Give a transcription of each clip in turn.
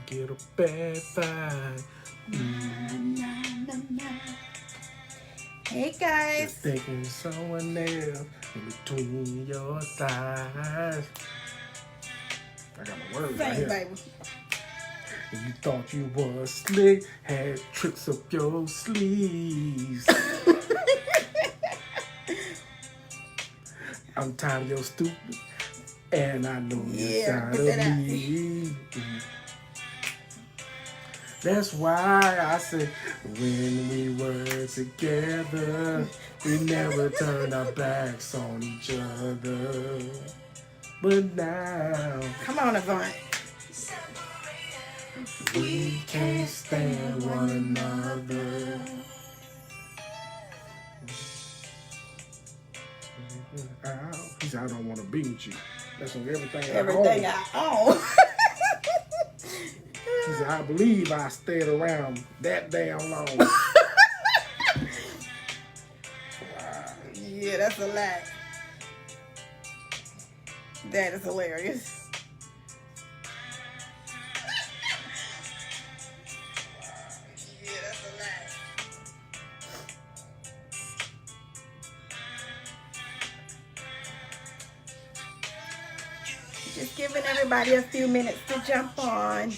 get a bad vibe. Hey guys. Just thinking someone else in between your thighs. I got my words right here. Baby. And you thought you was slick, had tricks up your sleeves. I'm tired of your stupid, and I know you're tired of me. That's why I said when we were together, we never turned our backs on each other. But now, come on, Avant. We can't stand one another. He said, I don't want to be with you. That's on everything I own. He said, I believe I stayed around that damn long. Wow. Yeah, that's a lot. That is hilarious. Just giving everybody a few minutes to jump on.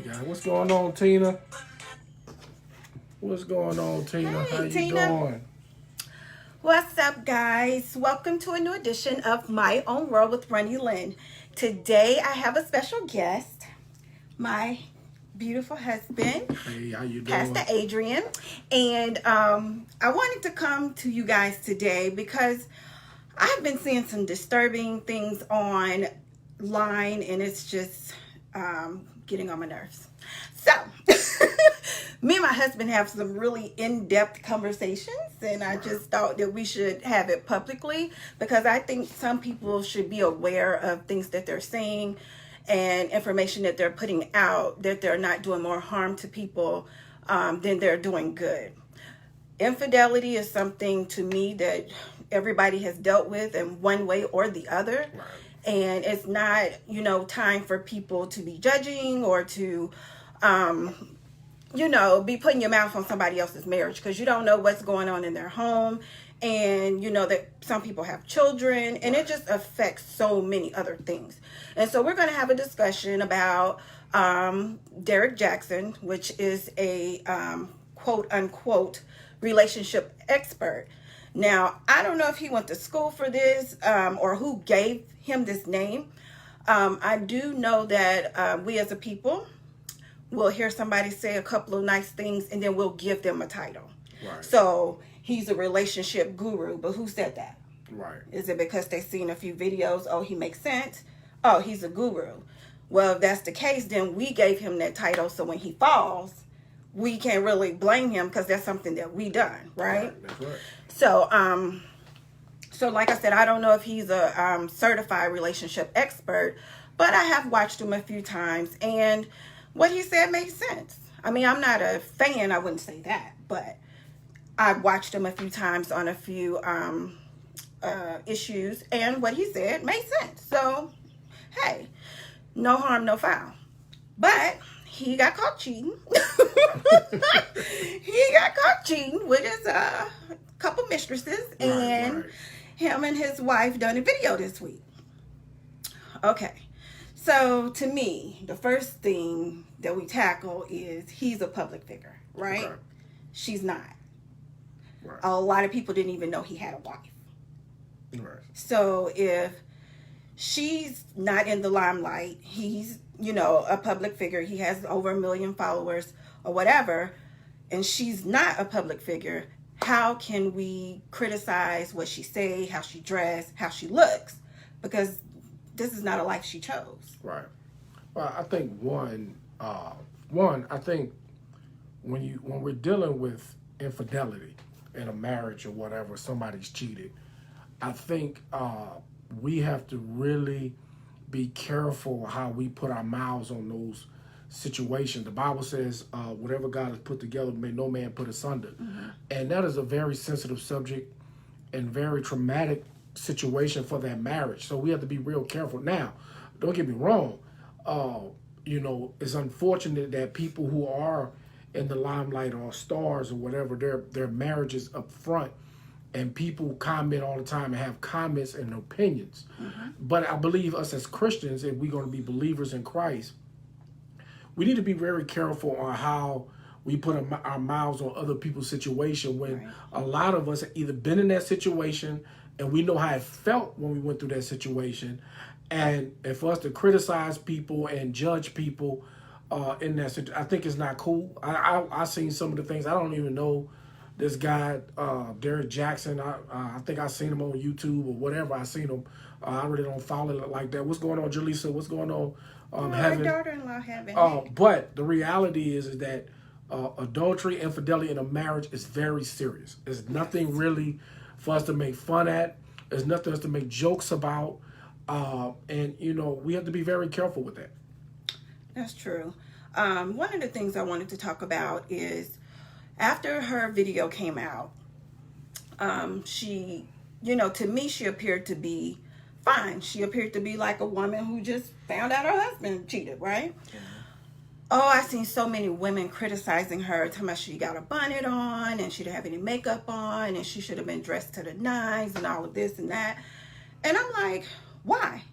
Yeah, what's going on, Tina? What's going on, Tina? Hey, how you Tina. doing? What's up, guys? Welcome to a new edition of My Own World with Ronnie Lynn. Today, I have a special guest, my beautiful husband, Hey, how you doing? Pastor Adrian. And I wanted to come to you guys today because I've been seeing some disturbing things online, and it's just getting on my nerves. So, me and my husband have some really in-depth conversations, and I just thought that we should have it publicly because I think some people should be aware of things that they're saying and information that they're putting out, that they're not doing more harm to people than they're doing good. Infidelity is something to me that everybody has dealt with in one way or the other. Right. And it's not, time for people to be judging or to, be putting your mouth on somebody else's marriage because you don't know what's going on in their home. And that some people have children, and it just affects so many other things. And so we're going to have a discussion about Derrick Jaxn, which is a quote unquote relationship expert. Now, I don't know if he went to school for this or who gave him this name. I do know that we as a people will hear somebody say a couple of nice things and then we'll give them a title. Right. So he's a relationship guru, but who said that? Right. Is it because they've seen a few videos? Oh, he makes sense. Oh, he's a guru. Well, if that's the case, then we gave him that title. So when he falls, we can't really blame him because that's something that we done, right? That's right. So like I said, I don't know if he's a certified relationship expert, but I have watched him a few times, and what he said made sense. I mean, I'm not a fan, I wouldn't say that, but I've watched him a few times on a few issues, and what he said made sense. So, hey, no harm, no foul. But he got caught cheating. He got caught cheating with his couple mistresses, and him and his wife done a video this week. Okay, so to me, the first thing that we tackle is he's a public figure, right? Okay. She's not. Right. A lot of people didn't even know he had a wife. Right. So if she's not in the limelight, he's, a public figure, he has over 1 million followers or whatever, and she's not a public figure, how can we criticize what she say, how she dress, how she looks? Because this is not a life she chose. Right. Well, I think I think when we're dealing with infidelity in a marriage or whatever, somebody's cheated, I think we have to really be careful how we put our mouths on those situations. The Bible says, whatever God has put together, may no man put asunder. And that is a very sensitive subject and very traumatic situation for that marriage. So we have to be real careful. Now, don't get me wrong. You know, it's unfortunate that people who are in the limelight or stars or whatever, their marriages up front, and people comment all the time and have comments and opinions. But I believe us as Christians, if we're going to be believers in Christ, we need to be very careful on how we put our mouths on other people's situation when a lot of us have either been in that situation and we know how it felt when we went through that situation. And for us to criticize people and judge people in that situation, I think it's not cool. I've seen some of the things. I don't even know this guy, Derrick Jaxn. I think I seen him on YouTube or whatever. I seen him. I really don't follow it like that. What's going on, Jaleesa? What's going on, Heaven? My daughter-in-law, Heaven. But the reality is that adultery, infidelity in a marriage is very serious. There's nothing really for us to make fun at. There's nothing for us to make jokes about. And, you know, we have to be very careful with that. That's true. One of the things I wanted to talk about is after her video came out, she, you know, to me, she appeared to be fine. She appeared to be like a woman who just found out her husband cheated, right? Oh, I've seen so many women criticizing her, telling her she got a bonnet on and she didn't have any makeup on and she should have been dressed to the nines and all of this and that. And I'm like, why?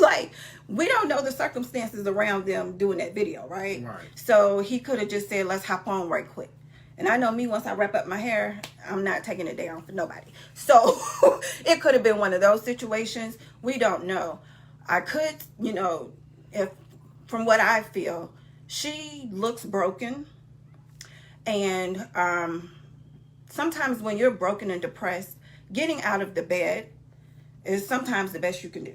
Like, we don't know the circumstances around them doing that video, right? So he could have just said, let's hop on right quick. And I know me, once I wrap up my hair, I'm not taking it down for nobody. So it could have been one of those situations. We don't know. I could, you know, if from what I feel, she looks broken. And sometimes when you're broken and depressed, getting out of the bed is sometimes the best you can do,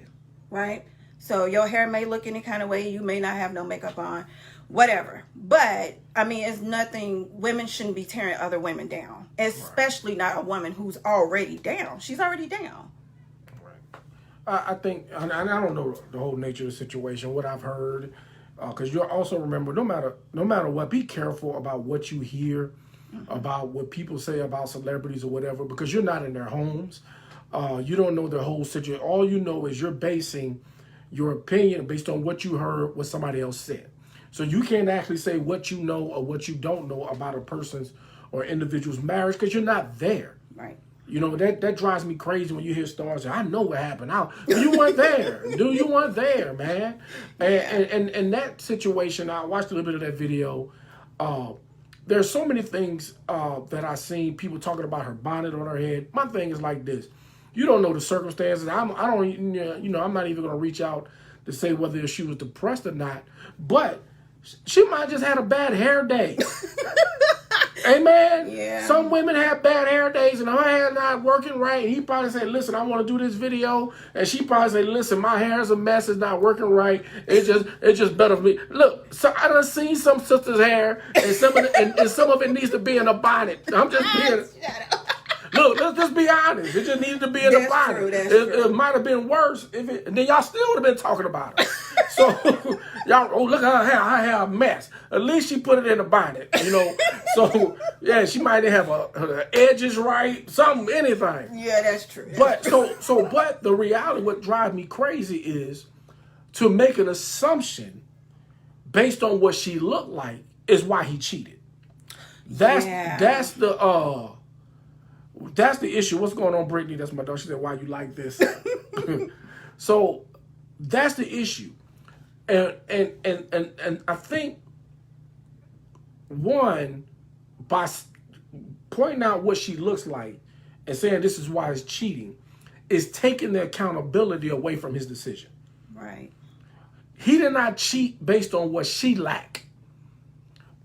right? So your hair may look any kind of way. You may not have no makeup on, whatever. But, I mean, it's nothing. Women shouldn't be tearing other women down, especially not a woman who's already down. She's already down. I think, and I don't know the whole nature of the situation, what I've heard, because you also remember, no matter what, be careful about what you hear, about what people say about celebrities or whatever, because you're not in their homes. You don't know their whole situation. All you know is you're basing your opinion based on what you heard, what somebody else said. So you can't actually say what you know or what you don't know about a person's or individual's marriage because you're not there. Right. You know, that drives me crazy when you hear stars say, I know what happened. You weren't there. Dude, you weren't there, man. And that situation, I watched a little bit of that video. There's so many things that I've seen people talking about her bonnet on her head. My thing is like this. You don't know the circumstances. I'm not even going to reach out to say whether she was depressed or not. But she might just had a bad hair day. Amen. Yeah. Some women have bad hair days and her hair not working right. And he probably said, listen, I want to do this video. And she probably said, listen, my hair is a mess. It's not working right. It's just better for me. Look, so I done seen some sister's hair and some of it needs to be in a bonnet. I'm just being... Look, let's just be honest. It just needed to be in the bonnet. It might have been worse and then y'all still would have been talking about it. So y'all, oh, look at her hair. Her hair a mess. At least she put it in a bonnet, you know. So yeah, she might have her edges right, something, anything. Yeah, that's true. But the reality, what drives me crazy is to make an assumption based on what she looked like is why he cheated. That's the issue. What's going on, Brittany? That's my daughter. She said, why you like this? So that's the issue. And I think, one, by pointing out what she looks like and saying this is why it's cheating, is taking the accountability away from his decision. Right. He did not cheat based on what she lacked,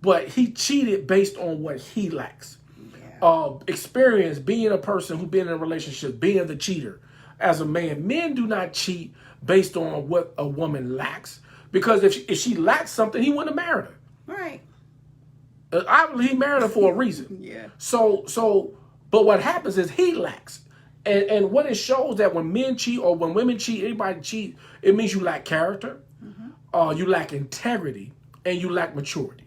but he cheated based on what he lacks. Experience, being a person who's been in a relationship, being the cheater. As a man, men do not cheat based on what a woman lacks, because if she lacks something, he wouldn't have married her. Right. Obviously, he married her for a reason. Yeah. So, but what happens is he lacks, And what it shows that when men cheat or when women cheat, anybody cheat, it means you lack character, you lack integrity, and you lack maturity.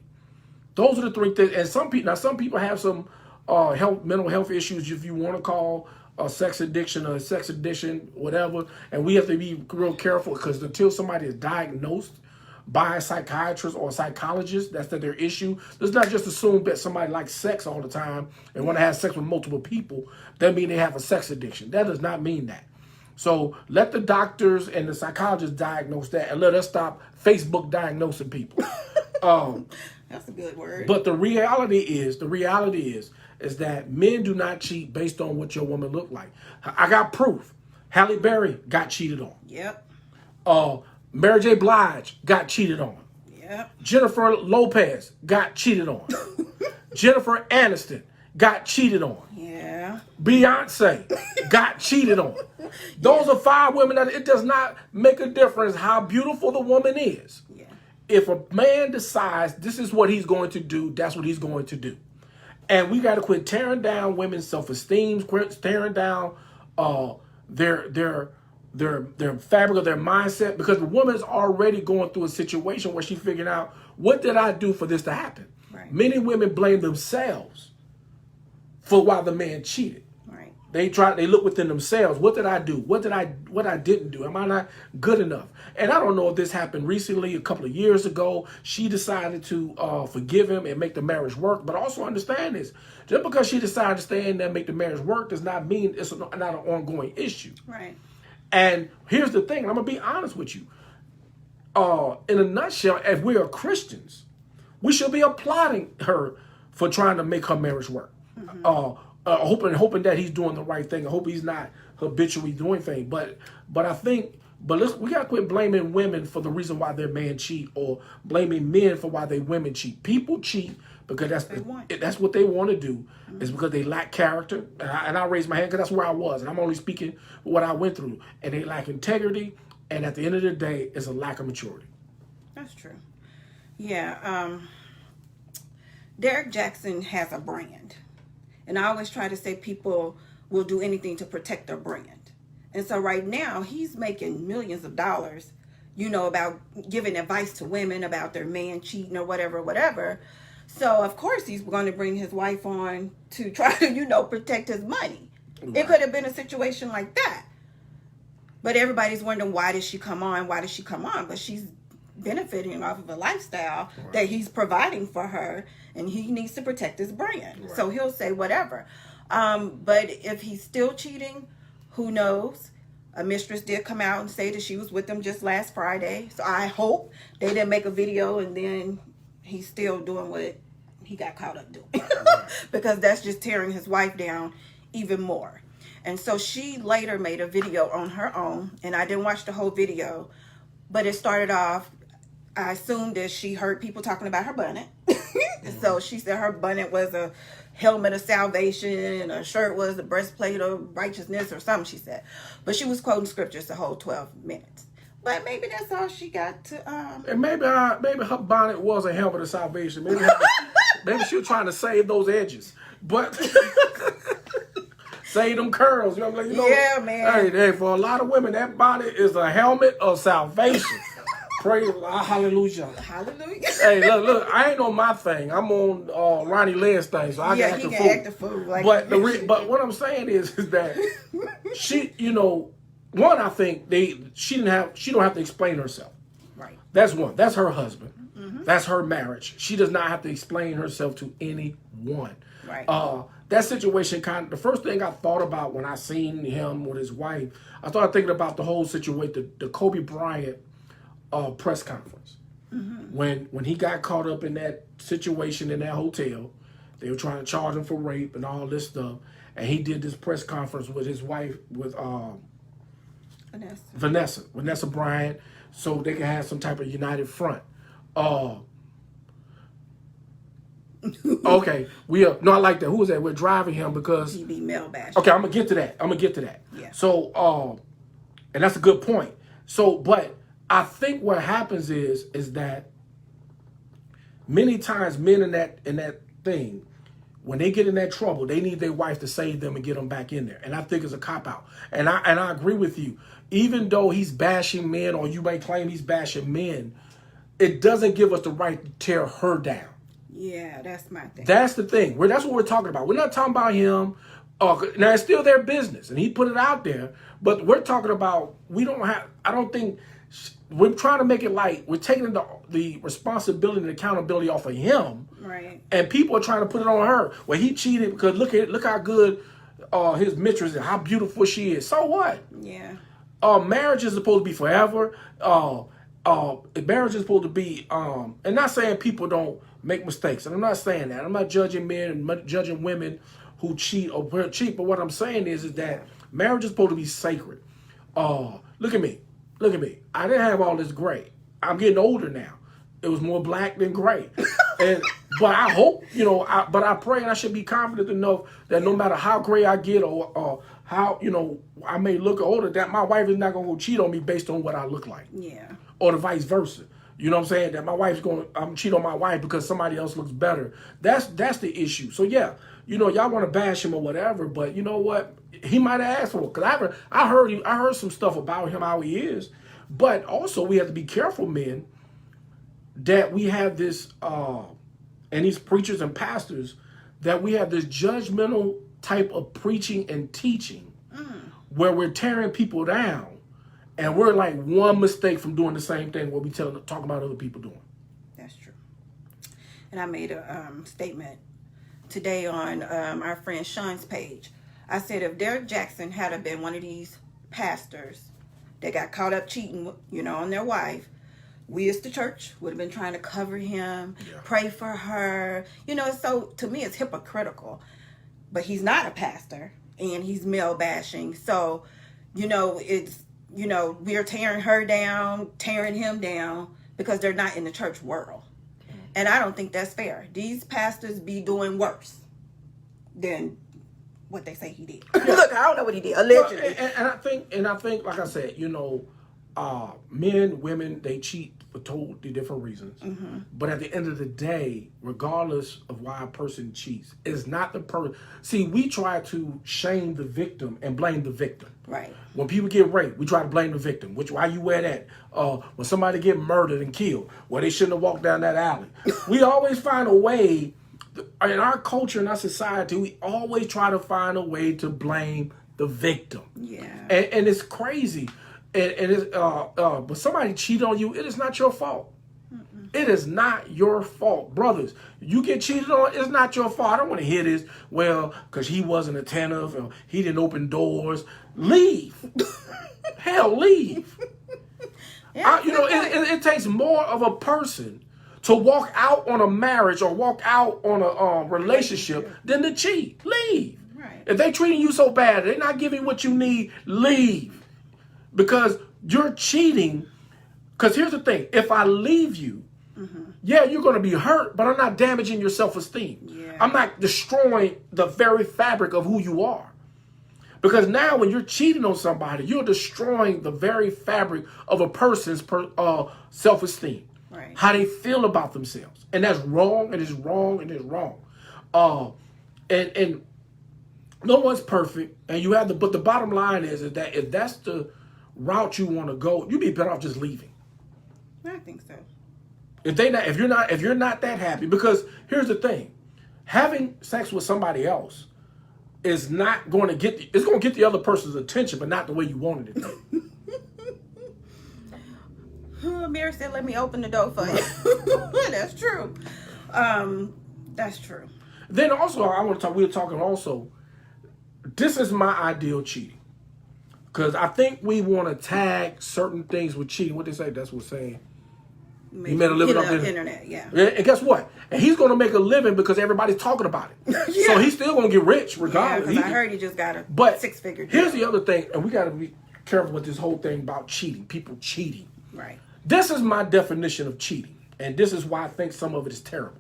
Those are the three things. And some people have some mental health issues, if you want to call sex addiction or sex addiction, whatever. And we have to be real careful because until somebody is diagnosed by a psychiatrist or a psychologist, that's their issue. Let's not just assume that somebody likes sex all the time and want to have sex with multiple people. That means they have a sex addiction. That does not mean that. So let the doctors and the psychologists diagnose that, and let us stop Facebook diagnosing people. That's a good word. But the reality is that men do not cheat based on what your woman looked like. I got proof. Halle Berry got cheated on. Yep. Mary J. Blige got cheated on. Yep. Jennifer Lopez got cheated on. Jennifer Aniston got cheated on. Yeah. Beyonce got cheated on. Those are 5 women that it does not make a difference how beautiful the woman is. Yeah. If a man decides this is what he's going to do, that's what he's going to do. And we got to quit tearing down women's self-esteem, quit tearing down their fabric of their mindset, because the woman's already going through a situation where she's figuring out, what did I do for this to happen? Right. Many women blame themselves for why the man cheated. Right. They look within themselves. What did I do? What I didn't do? Am I not good enough? And I don't know if this happened recently, a couple of years ago. She decided to forgive him and make the marriage work. But also understand this. Just because she decided to stay in there and make the marriage work does not mean it's not an ongoing issue. Right. And here's the thing, and I'm going to be honest with you. In a nutshell, if we are Christians, we should be applauding her for trying to make her marriage work. Hoping that he's doing the right thing. I hope he's not habitually doing things. But we got to quit blaming women for the reason why their man cheat, or blaming men for why their women cheat. People cheat because that's what they want to do. It's because they lack character. And I raise my hand because that's where I was. And I'm only speaking what I went through. And they lack integrity. And at the end of the day, it's a lack of maturity. That's true. Yeah. Derrick Jaxn has a brand. And I always try to say people will do anything to protect their brand. And so right now, he's making millions of dollars, about giving advice to women about their man cheating or whatever. So, of course, he's going to bring his wife on to try to, protect his money. Right. It could have been a situation like that. But everybody's wondering, why did she come on? But she's benefiting off of a lifestyle that he's providing for her, and he needs to protect his brand. Right. So he'll say whatever. But if he's still cheating, who knows? A mistress did come out and say that she was with him just last Friday. So I hope they didn't make a video and then he's still doing what he got caught up doing. Because that's just tearing his wife down even more. And so she later made a video on her own, and I didn't watch the whole video, but it started off, I assumed that she heard people talking about her bonnet. So she said her bonnet was a helmet of salvation, and her shirt was the breastplate of righteousness or something, she said. But she was quoting scriptures the whole 12 minutes. But maybe that's all she got to... And maybe her bonnet was a helmet of salvation. Maybe she was trying to save those edges. But... Save them curls. Yeah, man. Hey, for a lot of women, that bonnet is a helmet of salvation. Praise God. Hallelujah. Hallelujah. Hey, look, I ain't on my thing. I'm on Ronnie Len's thing, so I can act the fool. But what I'm saying is that she, one, I think she don't have to explain herself. Right. That's one. That's her husband. Mm-hmm. That's her marriage. She does not have to explain herself to anyone. Right. That situation the first thing I thought about when I seen him with his wife, I started thinking about the whole situation, the Kobe Bryant press conference. Mm-hmm. When he got caught up in that situation in that hotel, they were trying to charge him for rape and all this stuff, and he did this press conference with his wife, with Vanessa Bryant, so they could have some type of united front. Okay, I like that. Who was that? We're driving him because he be male bashing. Okay, I'm gonna get to that. Yeah. So, and that's a good point. So, but I think what happens is that many times men in that thing, when they get in that trouble, they need their wife to save them and get them back in there. And I think it's a cop-out. And I agree with you. Even though he's bashing men, or you may claim he's bashing men, it doesn't give us the right to tear her down. Yeah, that's my thing. That's the thing. That's what we're talking about. We're not talking about him. Now, it's still their business, and he put it out there. But we're talking about, I don't think, we're trying to make it like we're taking the responsibility and accountability off of him. Right. And people are trying to put it on her. Well, he cheated because look how good his mistress is, how beautiful she is. So what? Yeah. Marriage is supposed to be forever. Marriage is supposed to be, and not saying people don't make mistakes. And I'm not saying that. I'm not judging men and judging women who cheat or cheat. But what I'm saying is that marriage is supposed to be sacred. Look at me. I didn't have all this gray. I'm getting older now. It was more black than gray. But I hope, but I pray and I should be confident enough that no matter how gray I get or how, I may look older, that my wife is not going to go cheat on me based on what I look like. Yeah. Or the vice versa. You know what I'm saying? That my wife's I'm cheat on my wife because somebody else looks better. That's the issue. So yeah, y'all want to bash him or whatever, but you know what? He might have asked for it. Because I heard some stuff about him, how he is. But also we have to be careful, men, that we have this, and these preachers and pastors, that we have this judgmental type of preaching and teaching where we're tearing people down. And we're like one mistake from doing the same thing what we talk about other people doing. That's true. And I made a statement today on our friend Sean's page. I said if Derrick Jaxn had been one of these pastors that got caught up cheating, on their wife, we as the church would have been trying to cover him, pray for her. So to me it's hypocritical. But he's not a pastor and he's male bashing. So, it's we're tearing her down, tearing him down because they're not in the church world. And I don't think that's fair. These pastors be doing worse than what they say he did. Look, I don't know what he did, allegedly. And I think, like I said, men, women, they cheat for totally different reasons. Mm-hmm. But at the end of the day, regardless of why a person cheats, it's not the person. See, we try to shame the victim and blame the victim. Right. When people get raped, we try to blame the victim. Why you wear that? When somebody get murdered and killed, they shouldn't have walked down that alley. We always find a way, in our culture, in our society, we always try to find a way to blame the victim. Yeah. And it's crazy. But somebody cheated on you, it is not your fault. Mm-mm. It is not your fault. Brothers, you get cheated on, it's not your fault. I don't want to hear this, because he wasn't attentive, or he didn't open doors. Leave. Hell, leave. Yeah, it takes more of a person to walk out on a marriage or walk out on a relationship than to cheat. Leave. Right. If they treating you so bad, they're not giving you what you need, leave. Because you're cheating. Because here's the thing. If I leave you, yeah, you're going to be hurt, but I'm not damaging your self-esteem. Yeah. I'm not destroying the very fabric of who you are. Because now when you're cheating on somebody, you're destroying the very fabric of a person's self-esteem. Right. How they feel about themselves. And that's wrong, and it's wrong, and it's wrong. And no one's perfect. And but the bottom line is that if that's the route you want to go, you'd be better off just leaving. I think so. If you're not that happy, because here's the thing, having sex with somebody else is not going to it's going to get the other person's attention, but not the way you wanted it to. Mary said, "Let me open the door for you." That's true. That's true. Then also, I want to talk. We were talking also. This is my ideal cheating. Because I think we want to tag certain things with cheating. What they say, that's what's saying. He made a living off the internet, yeah. And guess what? And he's going to make a living because everybody's talking about it. Yeah. So he's still going to get rich regardless. Yeah, I heard he just got a six-figure deal. Here's the other thing, and we got to be careful with this whole thing about cheating. People cheating. Right. This is my definition of cheating. And this is why I think some of it is terrible.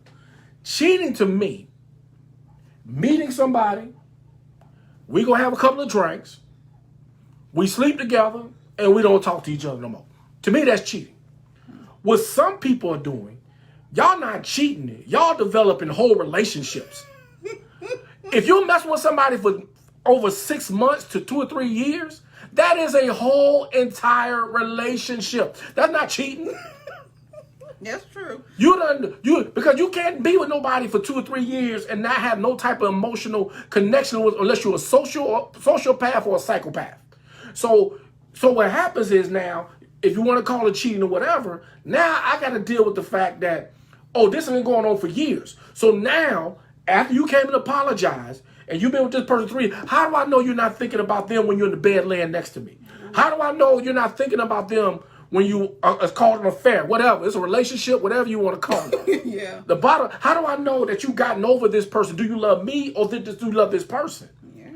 Cheating to me, meeting somebody, we going to have a couple of drinks, we sleep together, and we don't talk to each other no more. To me, that's cheating. What some people are doing, y'all not cheating. Y'all developing whole relationships. If you're messing with somebody for over 6 months to 2 or 3 years, that is a whole entire relationship. That's not cheating. That's true. Because you can't be with nobody for 2 or 3 years and not have no type of emotional connection with, unless you're a sociopath or a psychopath. So what happens is now, if you want to call it cheating or whatever, now I got to deal with the fact that, oh, this has been going on for years. So now, after you came and apologized, and you've been with this person 3 years, how do I know you're not thinking about them when you're in the bed laying next to me? How do I know you're not thinking about them when you it's called an affair, whatever, it's a relationship, whatever you want to call it? Yeah. How do I know that you've gotten over this person? Do you love me, or do you love this person? Yeah.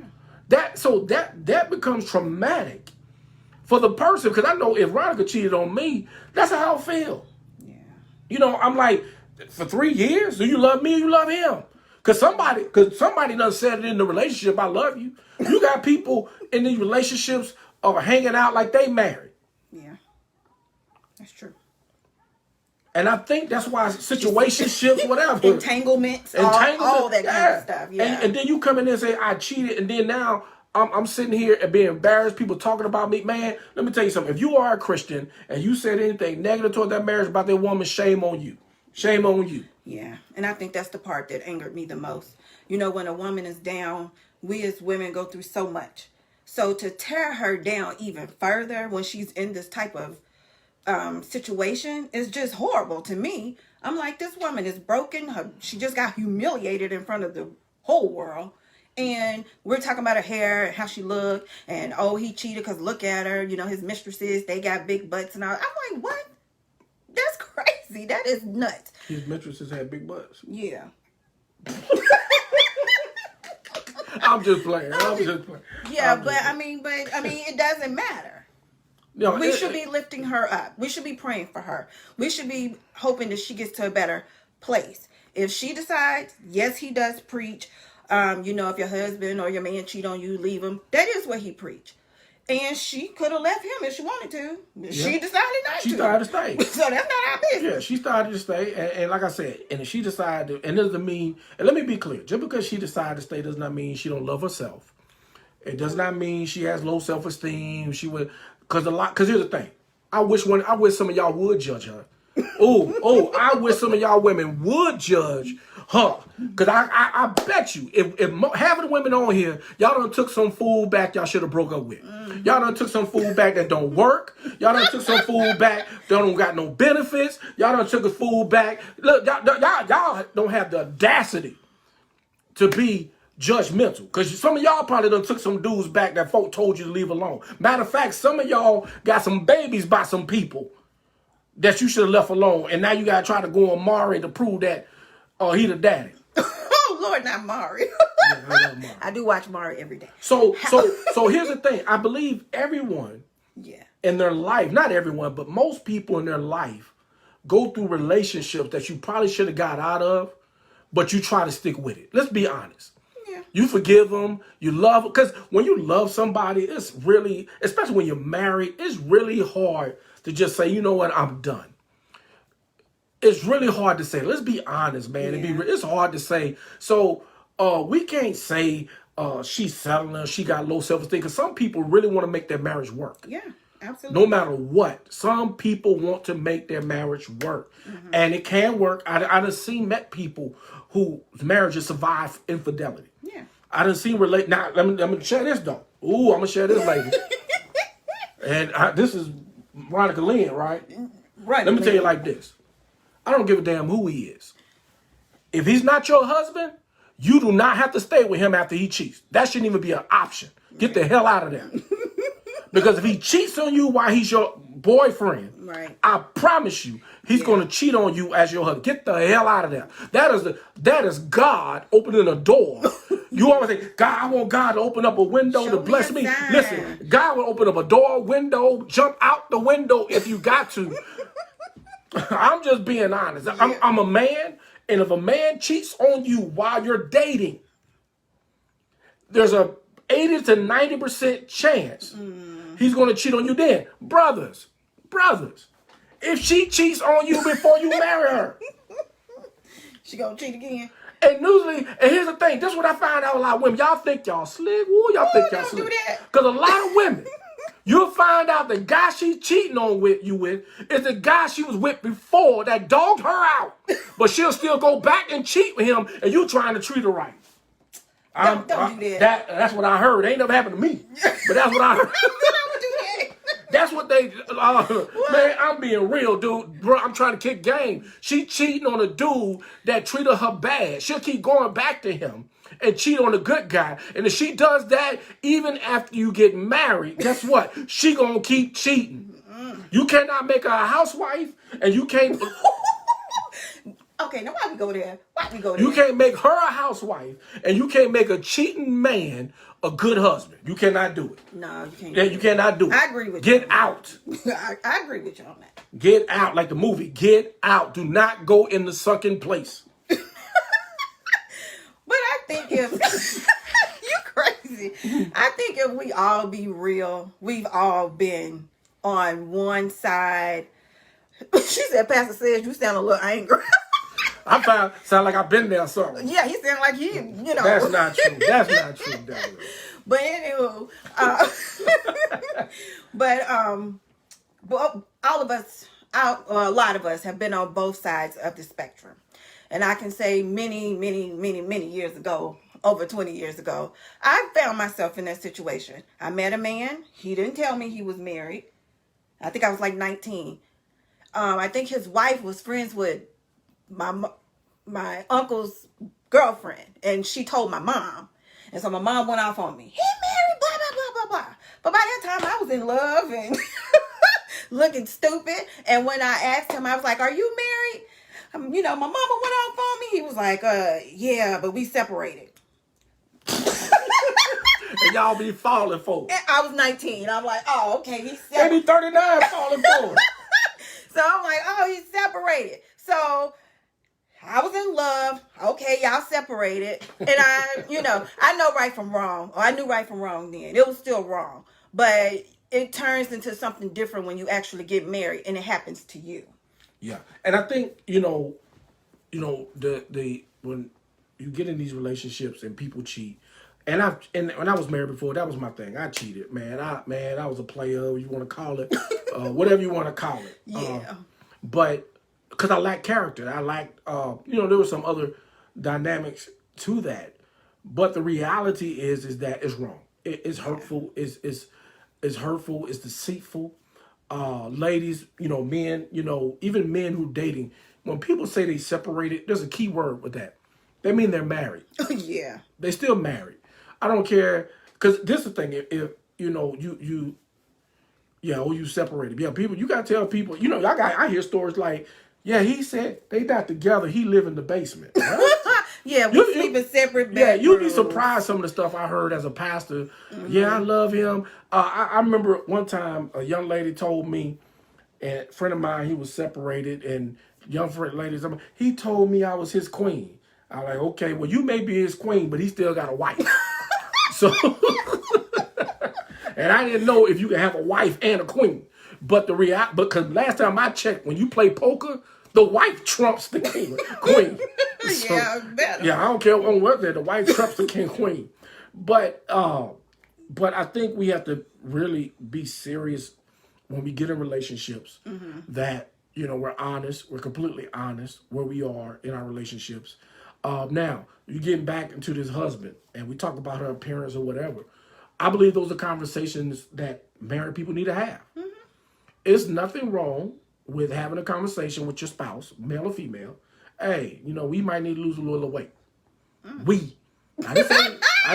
That becomes traumatic for the person, because I know if Veronica cheated on me, that's how I feel. Yeah. You know, I'm like, for 3 years, do you love me or you love him? Because somebody done said it in the relationship, I love you. You got people in these relationships are hanging out like they married. Yeah. That's true. And I think that's why situationships, whatever. Entanglements, all that kind of stuff. Yeah. And then you come in there and say, I cheated, and then now I'm sitting here and being embarrassed, people talking about me. Man, let me tell you something. If you are a Christian and you said anything negative toward that marriage about that woman, shame on you. Shame on you. Yeah, and I think that's the part that angered me the most. You know, when a woman is down, we as women go through so much. So to tear her down even further when she's in this type of situation is just horrible to me. I'm like, this woman is broken. She just got humiliated in front of the whole world. And we're talking about her hair and how she looked. And, oh, he cheated because look at her. You know, his mistresses, they got big butts and all. I'm like, what? That's crazy. That is nuts. His mistresses had big butts. Yeah. I'm just playing. Yeah, but I mean, it doesn't matter. No, we should be lifting her up. We should be praying for her. We should be hoping that she gets to a better place. If she decides, yes, he does preach. You know, if your husband or your man cheat on you, leave him. That is what he preached. And she could have left him if she wanted to. Yeah. She decided not to. She started to stay. So that's not our business. Yeah, she started to stay. And like I said, and if she decided to, and it doesn't mean, and let me be clear, just because she decided to stay does not mean she don't love herself. It does not mean she has low self-esteem. She would, because here's the thing. I wish some of y'all would judge her. I wish some of y'all women would judge her. Because I bet you, if half of the women on here, y'all done took some fool back y'all should have broke up with. Y'all done took some fool back that don't work. Y'all done took some fool back that don't got no benefits. Y'all done took a fool back. Look, y'all don't have the audacity to be judgmental. Because some of y'all probably done took some dudes back that folk told you to leave alone. Matter of fact, some of y'all got some babies by some people that you should have left alone. And now you got to try to go on Mari to prove that he the daddy. Oh, Lord, not Mari. Yeah, I love Mari. I do watch Mari every day. So here's the thing. I believe everyone in their life, not everyone, but most people in their life go through relationships that you probably should have got out of, but you try to stick with it. Let's be honest. Yeah. You forgive them. You love them. Because when you love somebody, it's really, especially when you're married, it's really hard to just say, you know what, I'm done. It's really hard to say. Let's be honest, man. Yeah. It's hard to say. So we can't say she's settling, she got low self-esteem, because some people really want to make their marriage work. Yeah, absolutely. No matter what. Some people want to make their marriage work. Mm-hmm. And it can work. I done met people whose marriages survive infidelity. Yeah. I done seen relate. Now, let me share this, though. Ooh, I'm going to share this later. And this is Veronica Lynn, right? Right. Let me tell you like this. I don't give a damn who he is. If he's not your husband, you do not have to stay with him after he cheats. That shouldn't even be an option. Get the hell out of there. Because if he cheats on you while he's your boyfriend, I promise you, he's going to cheat on you as your husband. Get the hell out of there. That is God opening a door. You always say, God, I want God to open up a window to bless me. Listen, God will open up a door, window, jump out the window if you got to. I'm just being honest. I'm a man, and if a man cheats on you while you're dating, there's a 80 to 90% chance he's going to cheat on you then. Brothers, if she cheats on you before you marry her, she going to cheat again. And usually, and here's the thing, this is what I find out a lot of women. Y'all think y'all slick. Woo, y'all think y'all don't do slick. that. Because a lot of women, you'll find out the guy she's cheating on with you with is the guy she was with before that dogged her out. But she'll still go back and cheat with him, and you trying to treat her right. Don't do that. That's what I heard. It ain't never happened to me. But that's what I heard. Don't do that. That's what they, man, I'm being real, dude. Bro, I'm trying to kick game. She cheating on a dude that treated her bad. She'll keep going back to him and cheat on a good guy. And if she does that, even after you get married, guess what? She gonna keep cheating. You cannot make her a housewife, and you can't... Okay, now why we go there? Why we go there? You can't make her a housewife, and you can't make a cheating man a good husband. You cannot do it. No, you can't. Yeah, you cannot do it. I agree with you. Get out. I agree with you on that. Get out, like the movie. Get out. Do not go in the sunken place. But I think if you crazy, I think if we all be real, we've all been on one side. She said, Pastor says you sound a little angry. I sound like I've been there or something. Yeah, he sound like you know. That's not true. That's not true, Derrick. But anywho, but all of us, a lot of us have been on both sides of the spectrum. And I can say many years ago, over 20 years ago, I found myself in that situation. I met a man. He didn't tell me he was married. I think I was like 19. I think his wife was friends with my uncle's girlfriend, and she told my mom. And so my mom went off on me. He married, blah, blah, blah, blah, blah. But by that time, I was in love and looking stupid. And when I asked him, I was like, are you married? You know, my mama went off on me. He was like, yeah, but we separated. And y'all be falling for it. And I was 19. I'm like, oh, okay, he's They be separated. 39 falling for it. So I'm like, oh, he's separated. So I was in love. Okay, y'all separated. And I know right from wrong. Or I knew right from wrong then. It was still wrong. But it turns into something different when you actually get married and it happens to you. Yeah. And I think, the when you get in these relationships and people cheat, and when I was married before, that was my thing. I cheated, man. I was a player, you want to call it, whatever you want to call it. Yeah. But because I lacked character, I lacked, there were some other dynamics to that. But the reality is that it's wrong. It's hurtful. It's hurtful. It's deceitful. Ladies, men, even men who dating, when people say they separated, there's a key word with that. They mean they're married. Yeah. They still married. I don't care, because this is the thing. If you separated. Yeah, people, you gotta tell people. I hear stories like, yeah, he said they not together. He live in the basement. Right? Yeah, we sleep in separate bedrooms. Yeah, you'd be surprised some of the stuff I heard as a pastor. Mm-hmm. Yeah, I love him. I remember one time a young lady told me, and a friend of mine, he was separated, and young friend lady, he told me I was his queen. I was like, okay, well, you may be his queen, but he still got a wife. So, and I didn't know if you could have a wife and a queen. But because last time I checked, when you play poker, the wife trumps the queen. So, yeah, better. Yeah, I don't care on what there. The wife trumps the queen. But I think we have to really be serious when we get in relationships. Mm-hmm. That we're honest. We're completely honest where we are in our relationships. Now, you getting back into this husband, and we talk about her appearance or whatever. I believe those are conversations that married people need to have. Mm-hmm. It's nothing wrong with having a conversation with your spouse, male or female. Hey, we might need to lose a little weight. Mm. I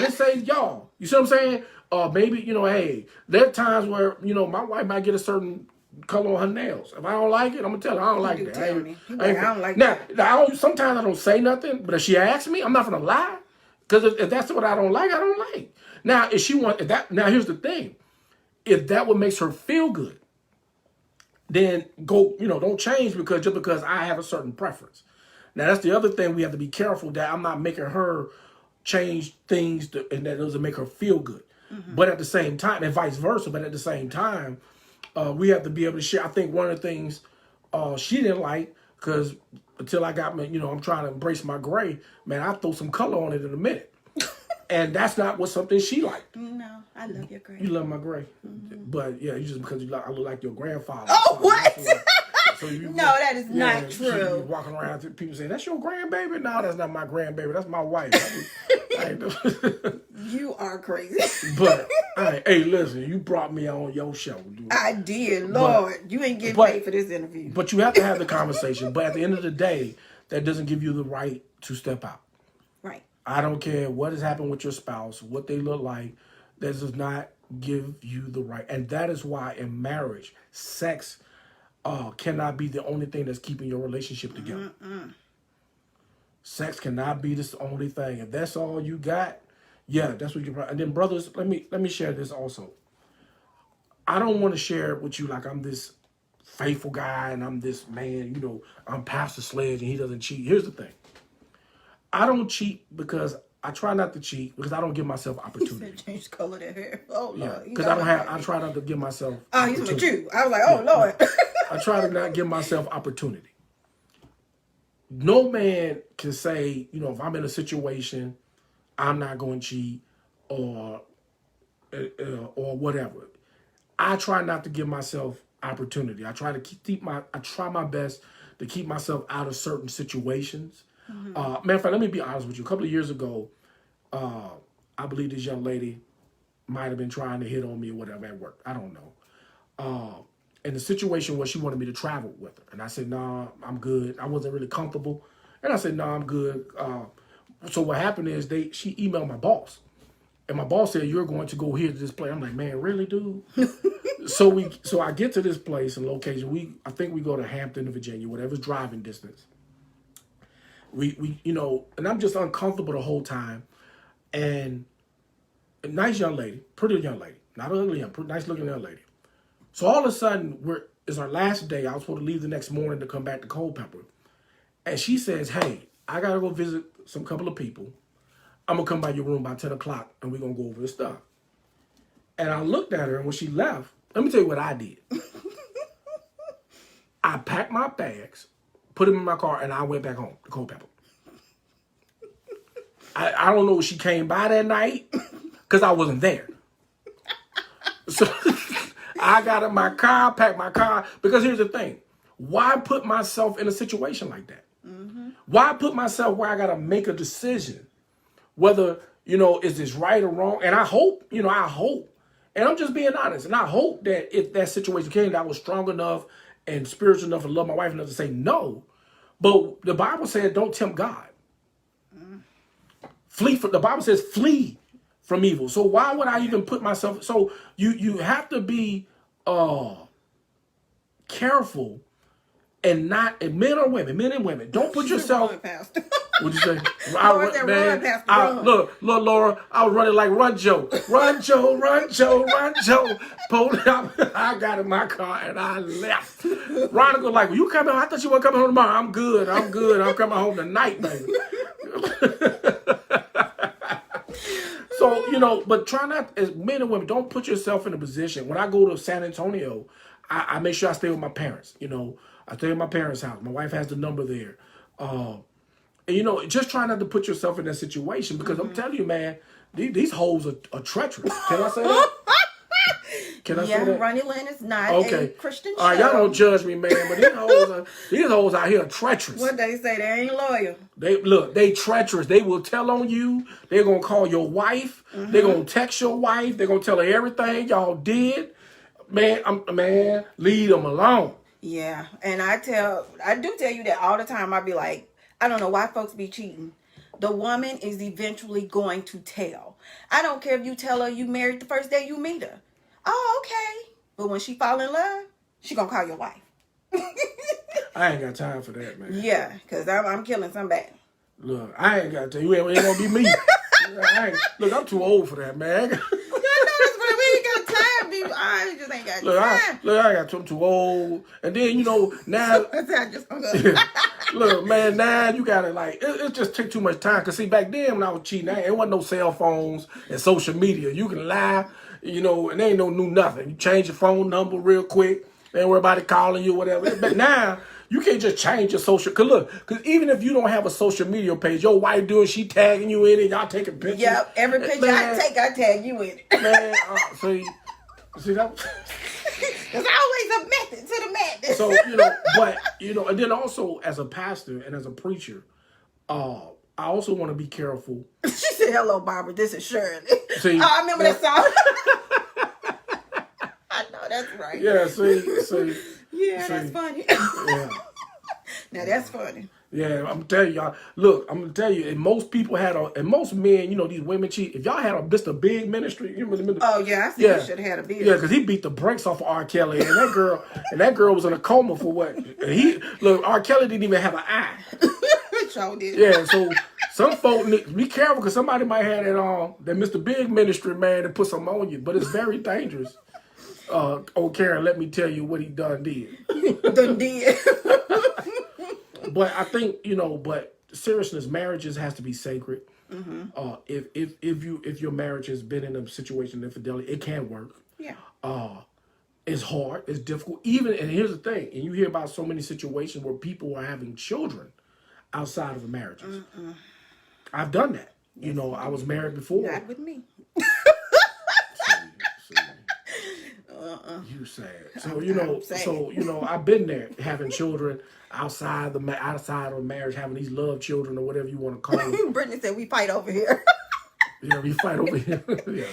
didn't say y'all. You see what I'm saying? Maybe, hey, there are times where, my wife might get a certain color on her nails. If I don't like it, I'm going to tell her I don't like that. I don't like that. Now, sometimes I don't say nothing, but if she asks me, I'm not going to lie. Because if that's what I don't like, I don't like. Now, here's the thing. If that what makes her feel good, then go, don't change just because I have a certain preference. Now, that's the other thing we have to be careful that I'm not making her change things and that doesn't make her feel good. Mm-hmm. But at the same time, and vice versa, but at the same time, we have to be able to share. I think one of the things she didn't like, Because until I got I'm trying to embrace my gray, man, I throw some color on it in a minute. And that's not something she liked. No, I love your gray. You love my gray. But yeah, you just because I look like your grandfather. Oh, so what? So no, that is not true. You walking around, people say, that's your grandbaby? No, that's not my grandbaby. That's my wife. You are crazy. But, hey, listen, you brought me on your show. Dude. I did. Lord, you ain't getting paid for this interview. But you have to have the conversation. But at the end of the day, that doesn't give you the right to step out. Right. I don't care what has happened with your spouse, what they look like. That does not give you the right. And that is why in marriage, sex cannot be the only thing that's keeping your relationship together. Sex cannot be the only thing. If that's all you got, yeah, that's what you. And then, brothers, let me share this also. I don't want to share it with you like I'm this faithful guy and I'm this man. I'm Pastor Sledge and he doesn't cheat. Here's the thing. I don't cheat because I try not to cheat because I don't give myself opportunity. Change color to hair. Oh, yeah, Lord. because I try not to give myself. Oh, he's with you. I was like, oh, yeah, Lord. I try to not give myself opportunity. No man can say, if I'm in a situation, I'm not going to cheat or whatever. I try not to give myself opportunity. I try to I try my best to keep myself out of certain situations. Matter of fact, let me be honest with you. A couple of years ago, I believe this young lady might have been trying to hit on me or whatever at work. I don't know. And the situation was she wanted me to travel with her. And I said, nah, I'm good. I wasn't really comfortable. And I said, nah, I'm good. So what happened is she emailed my boss. And my boss said, you're going to go here to this place. I'm like, man, really, dude? So I get to this place and location. I think we go to Hampton, Virginia, whatever's driving distance. We and I'm just uncomfortable the whole time. And a nice young lady, pretty young lady, not ugly, nice looking young lady. So all of a sudden, it's our last day. I was supposed to leave the next morning to come back to Culpeper. And she says, hey, I got to go visit some couple of people. I'm going to come by your room by 10 o'clock and we're going to go over this stuff. And I looked at her and when she left, let me tell you what I did. I packed my bags, put them in my car, and I went back home to Culpeper. I don't know if she came by that night because I wasn't there. So I got in my car, packed my car, because here's the thing. Why put myself in a situation like that? Why put myself where I got to make a decision? Whether, is this right or wrong? And I hope, and I'm just being honest, and I hope that if that situation came, that I was strong enough and spiritual enough to love my wife enough to say no. But the Bible said, don't tempt God. The Bible says, flee from evil. So why would I even put myself? So you have to be careful and not, and men and women, don't put yourself. What'd you say? Look, Laura, I was running like Run Joe. Run Joe. Pulled up. I got in my car and I left. Veronica like, well, you coming home? I thought you weren't coming home tomorrow. I'm good. I'm coming home tonight, baby. So, but try not, as men and women, don't put yourself in a position. When I go to San Antonio, I make sure I stay with my parents. I stay at my parents' house. My wife has the number there. And, just try not to put yourself in that situation because I'm telling you, man, these hoes are treacherous. Can I say that? Can I say that? Ronnie Lynn is not a Christian show. All right, y'all don't judge me, man, but these hoes out here are treacherous. What they say, they ain't loyal. They treacherous. They will tell on you. They're going to call your wife. They're going to text your wife. They're going to tell her everything y'all did. Man, leave them alone. Yeah, and I do tell you that all the time. I be like, I don't know why folks be cheating. The woman is eventually going to tell. I don't care if you tell her you married the first day you meet her. Oh, okay. But when she fall in love, she gonna call your wife. I ain't got time for that, man. Yeah, because I'm killing somebody. Look, I ain't got time. You ain't gonna be me. Look, I'm too old for that, man. I just ain't got time. I'm too old. And then, now. I just hung up. Look, man, now you gotta it just take too much time. Because see, back then when I was cheating, there wasn't no cell phones and social media. You can lie, and they ain't no new nothing. You change your phone number real quick. They ain't worry about it calling you, whatever. But now, You can't just change your social. Cause look, cause even if you don't have a social media page, your wife doing, she tagging you in it, y'all taking pictures. Yep, every picture I take, I tag you in it. Man, see that. There's always a method to the madness. So and then also as a pastor and as a preacher, I also want to be careful. She said, "Hello, Barbara. This is Shirley." See, I remember that song. I know that's right. Yeah, see. Yeah, that's funny. Yeah. Now that's funny. Yeah, I'm telling y'all. Look, I'm gonna tell you, and most people and most men, these women cheat. If y'all had a Mr. Big ministry, Oh yeah, I see. You should have had a big. Yeah, because he beat the brakes off of R. Kelly, and that girl was in a coma for what? R. Kelly didn't even have an eye. Sure did. Yeah, so some folk be careful because somebody might have that Mr. Big ministry man to put some on you, but it's very dangerous. Karen, let me tell you what he done did. But I think but seriousness, marriages has to be sacred. Mm-hmm. If your marriage has been in a situation of infidelity, it can work. Yeah. It's hard. It's difficult. And here's the thing, and you hear about so many situations where people are having children outside of a marriage. Mm-mm. I've done that. Yes. I was married before. Not with me. You sad. So I've been there having children outside of marriage, having these love children or whatever you want to call them. Brittany said we fight over here. Yeah, we fight over here. Yeah.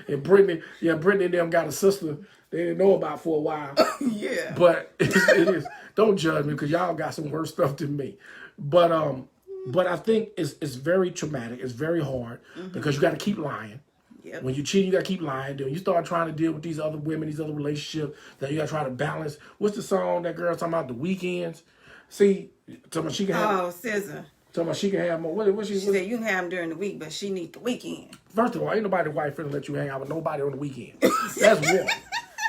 And Brittany and them got a sister they didn't know about for a while. Yeah. But it is. Don't judge me because y'all got some worse stuff than me. But I think it's very traumatic. It's very hard because you got to keep lying. Yep. When you cheat, you got to keep lying. Then you start trying to deal with these other women, these other relationships that you got to try to balance. What's the song that girl talking about? The Weekends. See, talking about she can have. Oh, SZA. Talking about she can have more. What she said you can have them during the week, but she need the weekend. First of all, ain't nobody wife finna let you hang out with nobody on the weekend. That's one.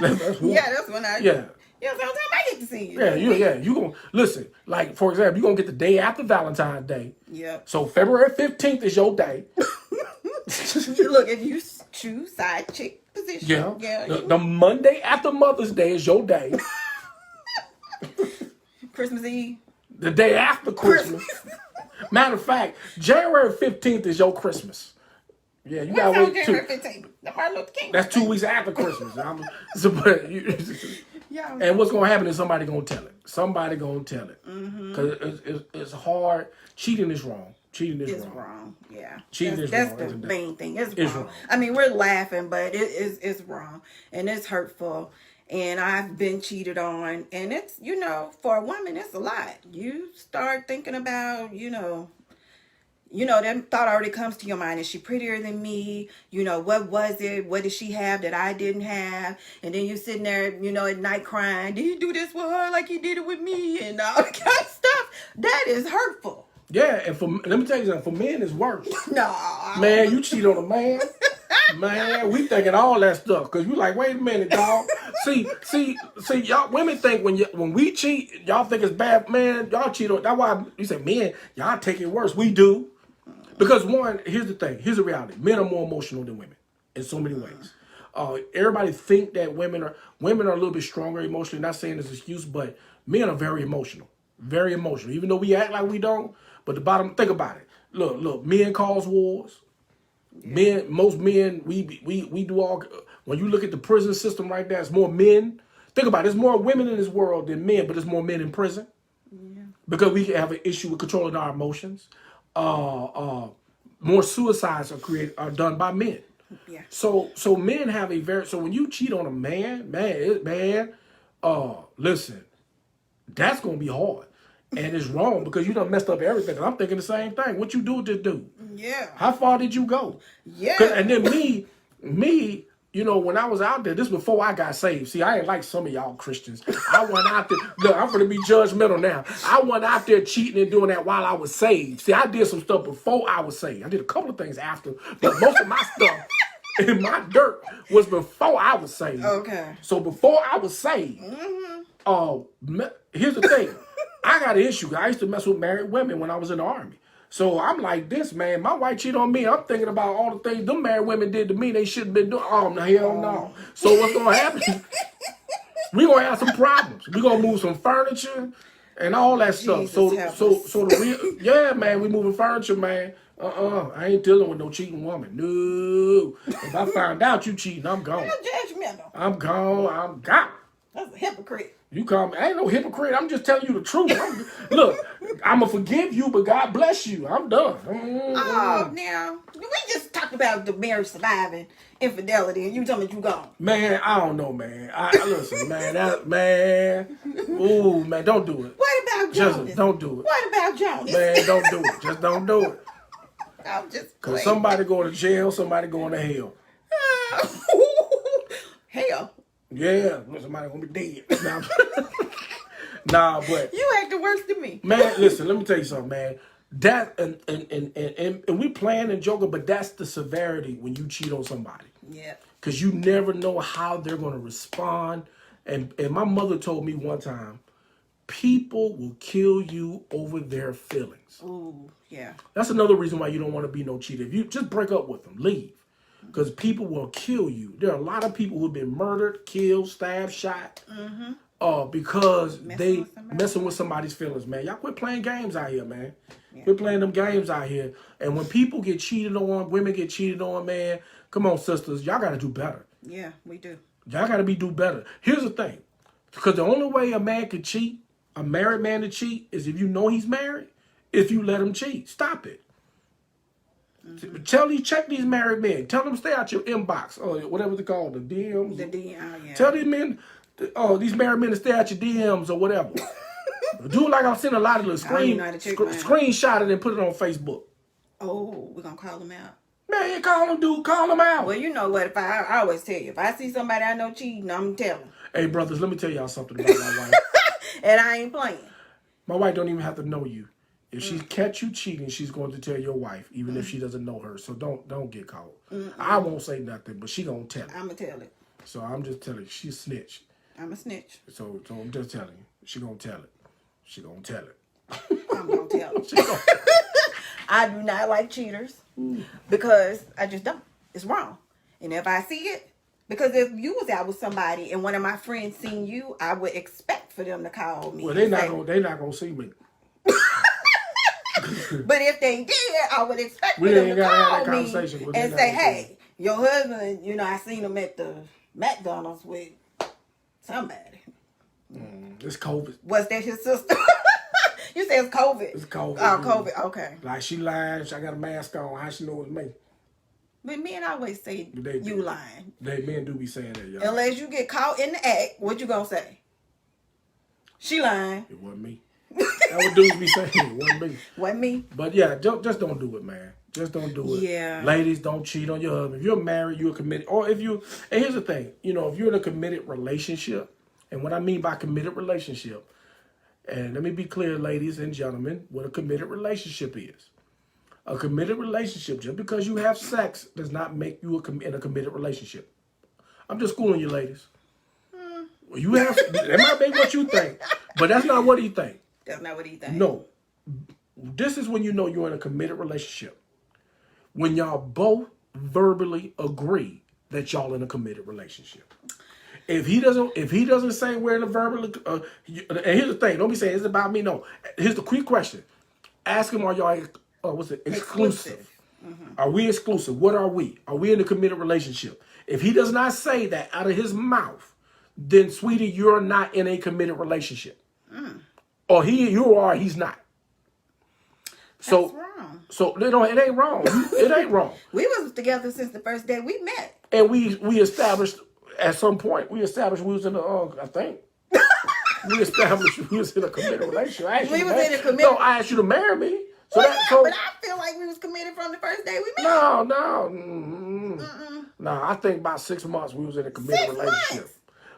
That's one. Yeah, that's when I. Yeah. Yeah, sometimes I get to see you. Yeah, you gonna listen. Like for example, you gonna get the day after Valentine's Day. Yep. So February 15th is your day. Look, if you choose side chick position, the Monday after Mother's Day is your day. Christmas Eve. The day after Christmas. Matter of fact, January 15th is your Christmas. Yeah, you gotta wait. January 15th. The Martin Luther King. That's 2 weeks after Christmas. And what's gonna happen is somebody gonna tell it. Somebody gonna tell it because it's hard. Cheating is wrong. It's wrong. Yeah. Cheating is wrong. That's the main thing. It's wrong. I mean, we're laughing, but it's wrong and it's hurtful. And I've been cheated on, and it's for a woman, it's a lot. You start thinking about that thought already comes to your mind. Is she prettier than me? What was it? What did she have that I didn't have? And then you sitting there, at night crying. Did you do this with her like you did it with me? And all that kind of stuff. That is hurtful. Yeah, and let me tell you something. For men, it's worse. No. Man, you cheat on a man. Man, we thinking all that stuff. Because you like, wait a minute, dog. See, y'all women think when we cheat, y'all think it's bad. Man, y'all cheat on. That's why you say, men, y'all take it worse. We do. Because one, here's the thing. Here's the reality. Men are more emotional than women in so many ways. Everybody think that women are a little bit stronger emotionally. Not saying it's an excuse, but men are very emotional. Very emotional. Even though we act like we don't. But think about it. Look, men cause wars. Yeah. Most men, we do all. When you look at the prison system right there, it's more men. Think about it. There's more women in this world than men, but there's more men in prison. Yeah. Because we have an issue with controlling our emotions. More suicides are done by men. Yeah. So men have so when you cheat on a man, listen, that's gonna be hard. And it's wrong because you done messed up everything. I'm thinking the same thing. What you do to do? Yeah. How far did you go? Yeah. And then me, when I was out there, this was before I got saved. See, I ain't like some of y'all Christians. I went out there. Look, I'm going to be judgmental now. I went out there cheating and doing that while I was saved. See, I did some stuff before I was saved. I did a couple of things after, but most of my stuff in my dirt was before I was saved. Okay. So before I was saved, here's the thing. I got an issue. I used to mess with married women when I was in the Army. So I'm like this, man. My wife cheated on me. I'm thinking about all the things them married women did to me. They shouldn't have been doing. Oh, no, hell no. So what's going to happen? We're going to have some problems. We're going to move some furniture. and all that stuff. Jesus So help so us. so the real, yeah, man, we moving furniture, man. I ain't dealing with no cheating woman. No. If I find out you cheating, I'm gone. You're judgmental. I'm gone. I'm gone. That's a hypocrite. You call me, I ain't no hypocrite. I'm just telling you the truth. Look, I'm going to forgive you, but God bless you. I'm done. Oh, now, we just talked about the marriage surviving infidelity, and you told me you gone. Man, I don't know, man. Listen, man, ooh, man, don't do it. What about Jonas? Just don't do it. What about Jonas? Man, don't do it. Just don't do it. I'm just Because somebody going to jail, somebody going to hell. Hell. Yeah, somebody going to be dead. Nah, but You acting worse than me. man, listen, let me tell you something, man. That and we playing and joking, but that's the severity when you cheat on somebody. Yeah. Because you never know how they're going to respond. And my mother told me one time, people will kill you over their feelings. Ooh, yeah. That's another reason why you don't want to be no cheater. If you just break up with them, leave. Because people will kill you. There are a lot of people who've been murdered, killed, stabbed, shot. Because they messing with somebody's feelings, man. Y'all quit playing games out here, man. Yeah. Quit playing them games out here. And when people get cheated on, women get cheated on, man, come on, sisters, y'all got to do better. Yeah, we do. Y'all got to do better. Here's the thing. Because the only way a man can cheat, a married man to cheat, is if you know he's married, if you let him cheat. Stop it. Check these married men. Tell them stay out your inbox or whatever they call the DMs. The DM, yeah. Tell these men, these married men to stay out your DMs or whatever. Do it like I'm seeing a lot of the screenshot it and put it on Facebook. Oh, we're going to call them out. Man, call them, dude. Call them out. Well, you know what? If I always tell you, if I see somebody I know cheating, I'm telling. Hey, brothers, let me tell y'all something about my wife. And I ain't playing. My wife don't even have to know you. If she catch you cheating, she's going to tell your wife, even if she doesn't know her. So don't get caught. I won't say nothing, but she gonna tell it. I'm gonna tell it. So I'm just telling you, she's snitch. I'm a snitch. So I'm just telling you, she gonna tell it. She gonna tell it. I'm gonna tell it. I do not like cheaters because I just don't. It's wrong. And if I see it, because if you was out with somebody and one of my friends seen you, I would expect for them to call me. Well, they not gonna see me. But if they did, I would expect for them to call me and say, hey, your husband, I seen him at the McDonald's with somebody. It's COVID. Was that his sister? You said it's COVID. It's COVID. Oh, COVID. Okay. Like she lying. I got a mask on. How she know it's me? But men always say you lying. Men do be saying that, y'all. Unless you get caught in the act, what you gonna say? She lying. It wasn't me. That what dudes be saying. It wasn't me. Wasn't me. But yeah, just don't do it, man. Just don't do it. Yeah. Ladies, don't cheat on your husband. If you're married, you're committed. Or and here's the thing, if you're in a committed relationship, and what I mean by committed relationship, and let me be clear, ladies and gentlemen, what a committed relationship is. A committed relationship, just because you have sex, does not make you in a committed relationship. I'm just schooling you, ladies. Well, that might be what you think, but that's not what he think. That's not what he think. No. This is when you know you're in a committed relationship. When y'all both verbally agree that y'all in a committed relationship. If he doesn't say we're in a verbal, and here's the thing, don't be saying it's about me. No, here's the quick question: ask him, are y'all exclusive? Are we exclusive? What are we? Are we in a committed relationship? If he does not say that out of his mouth, then sweetie, you're not in a committed relationship, or you are, he's not. So that's wrong. So it ain't wrong. It ain't wrong. We was together since the first day we met, and we established. At some point, we established we was in I think. We established we was in a committed relationship. I asked you to marry me. But I feel like we was committed from the first day we met. No. I think about 6 months we was in a committed relationship.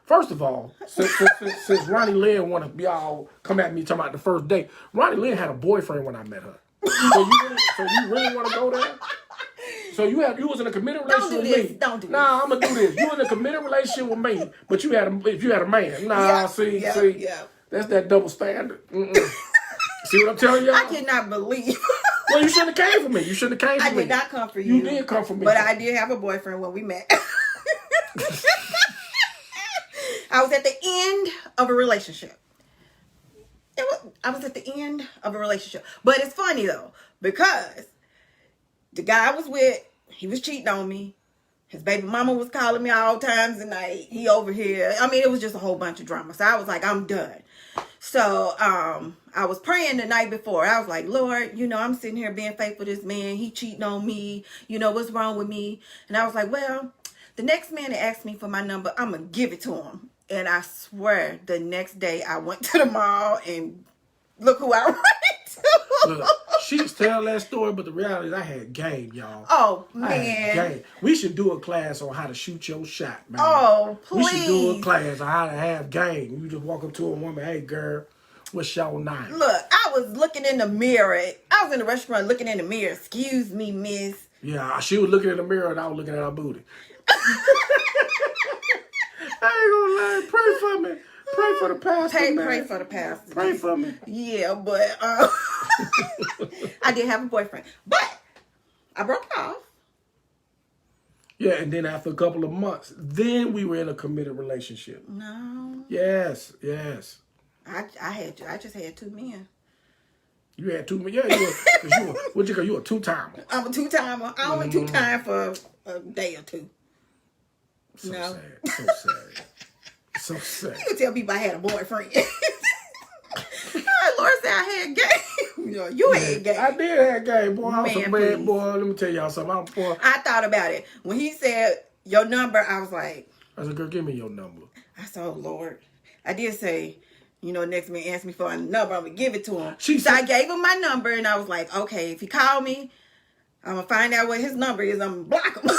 First of all, since Ronnie Lynn want to be all come at me talking about the first day, Ronnie Lynn had a boyfriend when I met her. So you really want to go there? So you was in a committed relationship with me. Don't do this. Nah, I'm gonna do this. You in a committed relationship with me, but you had a man. Nah, see, that's that double standard. See what I'm telling you? I cannot believe. Well, you shouldn't have came for me. I did not come for you. You did come for me. But I did have a boyfriend when we met. I was at the end of a relationship. I was at the end of a relationship. But it's funny though, because the guy I was with, he was cheating on me. His baby mama was calling me all times of night. He over here. I mean, it was just a whole bunch of drama. So I was like, I'm done. So I was praying the night before. I was like, Lord, I'm sitting here being faithful to this man. He cheating on me. What's wrong with me? And I was like, well, the next man that asked me for my number, I'm going to give it to him. And I swear the next day I went to the mall and look who I ran into. Look, she's telling that story, but the reality is I had game, y'all. Oh, I had man. game. We should do a class on how to shoot your shot, man. Oh, please. We should do a class on how to have game. You just walk up to a woman, hey, girl, what's your name? Look, I was looking in the mirror. I was in the restaurant looking in the mirror. Excuse me, miss. Yeah, she was looking in the mirror and I was looking at her booty. I ain't gonna lie. Pray for me. Pray for the pastor, man. Pray for the pastor. Pray for me. Yeah, but I did have a boyfriend. But I broke off. Yeah, and then after a couple of months, then we were in a committed relationship. No. Yes. I just had two men. You had two men. Yeah, you a two-timer. I'm a two-timer. I only two-time for a day or two. So No. sad. So sad. So sad. You could tell people I had a boyfriend. Lord said I had game. You had game. I did have game, boy. I was a Man, bad please. boy. Let me tell y'all something. I thought about it. When he said your number, I was like, I said, girl, give me your number. I said, oh, Lord. I did say, next man asked me for a number, I'm going to give it to him. So I gave him my number, and I was like, okay, if he called me, I'm going to find out what his number is. I'm going to block him.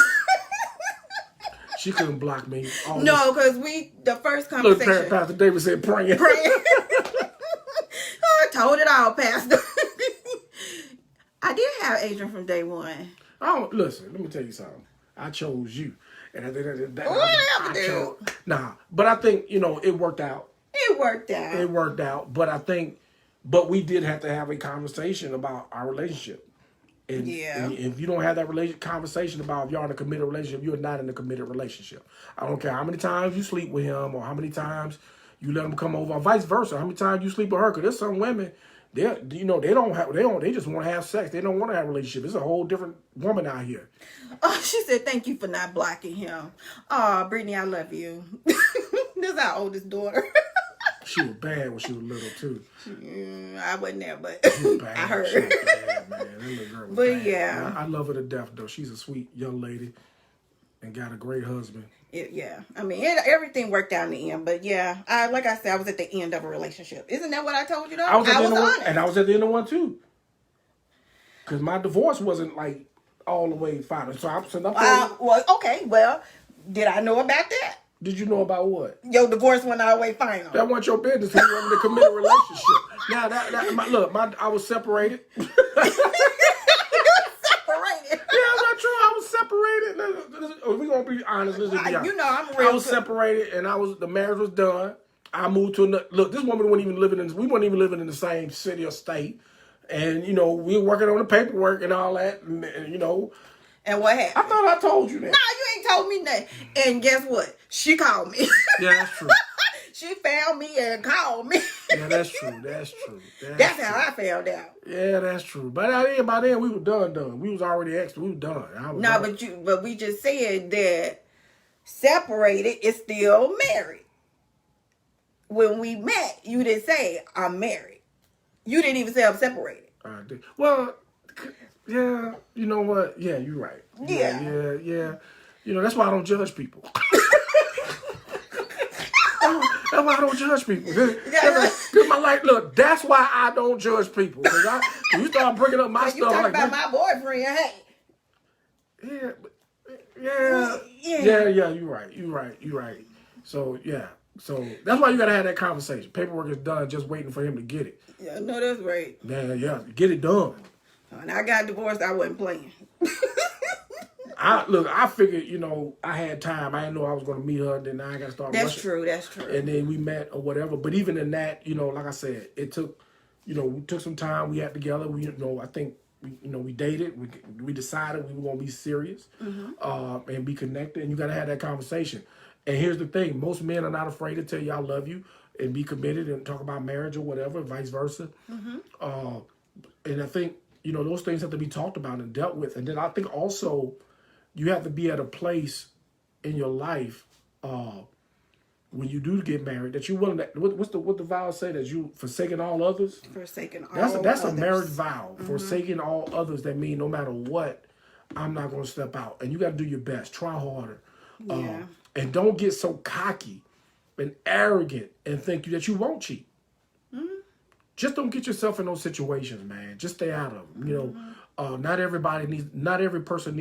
She couldn't block me. No, because the first conversation. Look, Pastor David said praying. I told it all, Pastor. I did have Adrian from day one. Listen, let me tell you something. I chose you. And but I think, it worked out. It worked out. It worked out. But we did have to have a conversation about our relationship. And if you don't have that conversation about if you're in a committed relationship, you're not in a committed relationship. I don't care how many times you sleep with him or how many times you let him come over, or vice versa. How many times you sleep with her? Because there's some women, they just want to have sex. They don't want to have a relationship. It's a whole different woman out here. Oh, she said, thank you for not blocking him. Oh, Brittany, I love you. This is our oldest daughter. She was bad when she was little, too. I wasn't there, but she was bad. I heard. She was bad, man. That little girl was bad. Yeah. I love her to death, though. She's a sweet young lady and got a great husband. I mean, everything worked out in the end. But yeah, like I said, I was at the end of a relationship. Isn't that what I told you, though? I was at the end of one, and I was at the end of one, too. Because my divorce wasn't, all the way final. So I'm did I know about that? Did you know about what? Your divorce went all the way final. That wasn't your business. You were in a committed relationship. Now, I was separated. Separated. Yeah, that's not true. I was separated. We're going to be honest. Let's just be honest. I'm real. I was separated, and the marriage was done. I moved to another. Look, this woman wasn't even living we weren't even living in the same city or state. And, we were working on the paperwork and all that. And And what happened? I thought I told you that. No, you ain't told me nothing. And guess what? She called me. Yeah, that's true. She found me and called me. Yeah, that's true. That's true. That's how I found out. Yeah, that's true. But by then we were done. We was already extra. We were done. But we just said that separated is still married. When we met, you didn't say I'm married. You didn't even say I'm separated. I did. Well, yeah, you know what? Yeah, you're right. Yeah. That's why I don't judge people. That's why I don't judge people. Cause my life, look, that's why I don't judge people. Because when you start bringing up my stuff, you talking about my boyfriend, hey. Yeah, you're right. So that's why you gotta have that conversation. Paperwork is done, just waiting for him to get it. Yeah, no, that's right. Yeah, get it done. When I got divorced, I wasn't playing. I figured, I had time. I didn't know I was going to meet her. Then I got to start rushing. That's true. And then we met or whatever. But even in that, like I said, it took, we took some time. We had together. I think, we dated. We decided we were going to be serious and be connected. And you got to have that conversation. And here's the thing. Most men are not afraid to tell you I love you. and be committed and talk about marriage or whatever, vice versa. And I think, those things have to be talked about and dealt with. And then I think also you have to be at a place in your life when you do get married that you willing to, what the vow say, that you forsaking all others? Forsaking all That's others. a marriage vow. Forsaking all others, that mean no matter what, I'm not going to step out. And you got to do your best. Try harder. Yeah. And don't get so cocky and arrogant and think that you won't cheat. Just don't get yourself in those situations, man. Just stay out of them. Not every person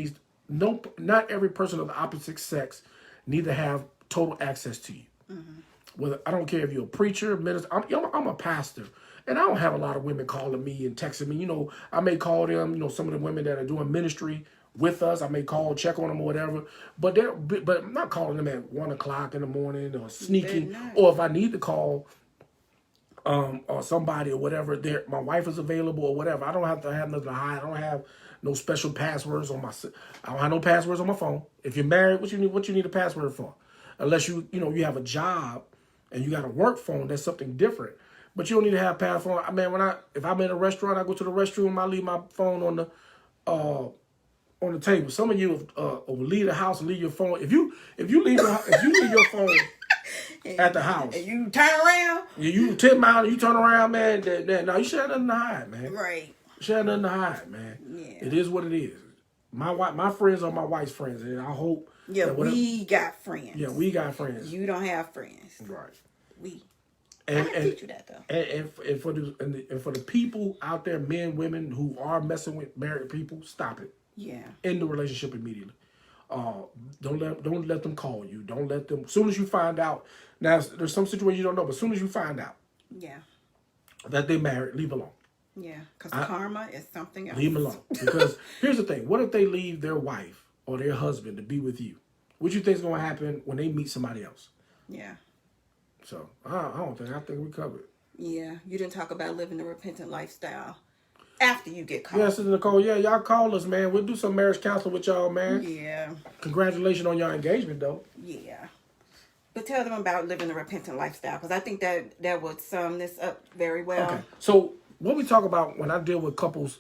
of the opposite sex need to have total access to you. Whether, I don't care if you're a preacher, minister. I'm a pastor, and I don't have a lot of women calling me and texting me. I may call them. Some of the women that are doing ministry with us, I may call, check on them or whatever. But I'm not calling them at 1:00 in the morning or sneaking. Or if I need to call or somebody or whatever, my wife is available or whatever. I don't have to have nothing to hide. I don't have no special passwords on I don't have no passwords on my phone. If you're married, what you need a password for? Unless you have a job and you got a work phone, that's something different. But you don't need to have password. I mean, if I'm in a restaurant, I go to the restroom, I leave my phone on the table. Some of you will leave the house and leave your phone. If you leave your phone at the house, and you turn around, you 10 miles, you turn around, man. No, you should have nothing to hide, man. Right. You should have nothing to hide, man. Yeah. It is what it is. My friends are my wife's friends, and I hope. Yeah, we got friends. Yeah, we got friends. You don't have friends. Right. I can teach you that though. And for the people out there, men, women who are messing with married people, stop it. Yeah. End the relationship immediately. Don't let them call you. Don't let them. As soon as you find out, now there's some situations you don't know, but as soon as you find out, that they married, leave alone. Yeah, because karma is something else. Leave them alone. Because here's the thing: what if they leave their wife or their husband to be with you? What do you think is going to happen when they meet somebody else? Yeah. So I think we covered it. Yeah, you didn't talk about living the repentant lifestyle after you get called. Yeah, Sister Nicole. Yeah, y'all call us, man. We'll do some marriage counseling with y'all, man. Yeah. Congratulations on your engagement, though. Yeah. But tell them about living the repentant lifestyle, because I think that would sum this up very well. Okay. So what we talk about when I deal with couples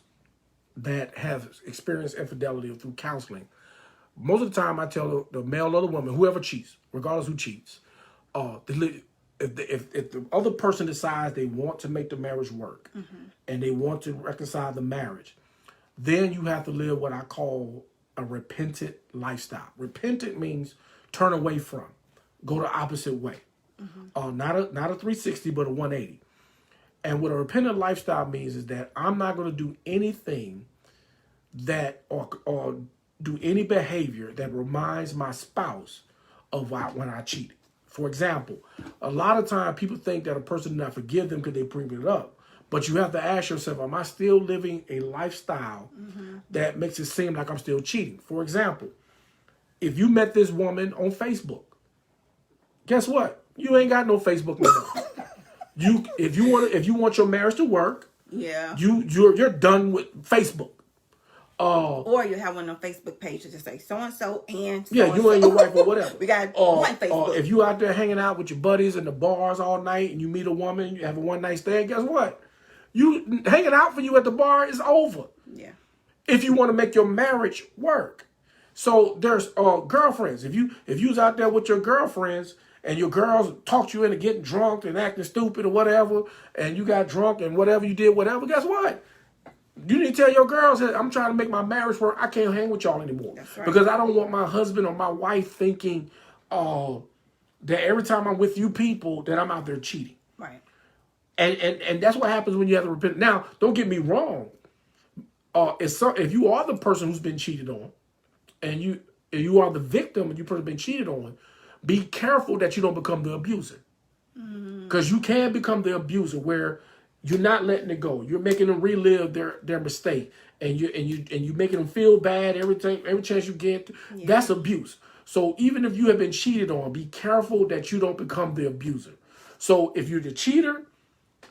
that have experienced infidelity through counseling, most of the time I tell the male or the woman, whoever cheats, regardless who cheats, if the other person decides they want to make the marriage work and they want to reconcile the marriage, then you have to live what I call a repentant lifestyle. Repentant means turn away from, go the opposite way. Not a 360, but a 180. And what a repentant lifestyle means is that I'm not going to do anything that or do any behavior that reminds my spouse of when I cheated. For example, a lot of times people think that a person did not forgive them because they bring it up. But you have to ask yourself, am I still living a lifestyle that makes it seem like I'm still cheating? For example, if you met this woman on Facebook, guess what? You ain't got no Facebook no more. If you want your marriage to work, you're done with Facebook. Or you have one on Facebook pages that say so and so and you and your wife or whatever. We got one Facebook. If you out there hanging out with your buddies in the bars all night and you meet a woman, you have a one night stand. Guess what? You hanging out for you at the bar is over. Yeah. If you want to make your marriage work, so there's girlfriends. If you was out there with your girlfriends and your girls talked you into getting drunk and acting stupid or whatever, and you got drunk and whatever you did, whatever. Guess what? You need to tell your girls that I'm trying to make my marriage work. I can't hang with y'all anymore. That's right. Because I don't want my husband or my wife thinking that every time I'm with you people that I'm out there cheating. Right. And that's what happens when you have to repent. Now, don't get me wrong. If you are the person who's been cheated on, and you are the victim and you've been cheated on, be careful that you don't become the abuser. Because you can become the abuser where you're not letting it go. You're making them relive their mistake, and you making them feel bad every chance you get. Yeah. That's abuse. So even if you have been cheated on, be careful that you don't become the abuser. So if you're the cheater,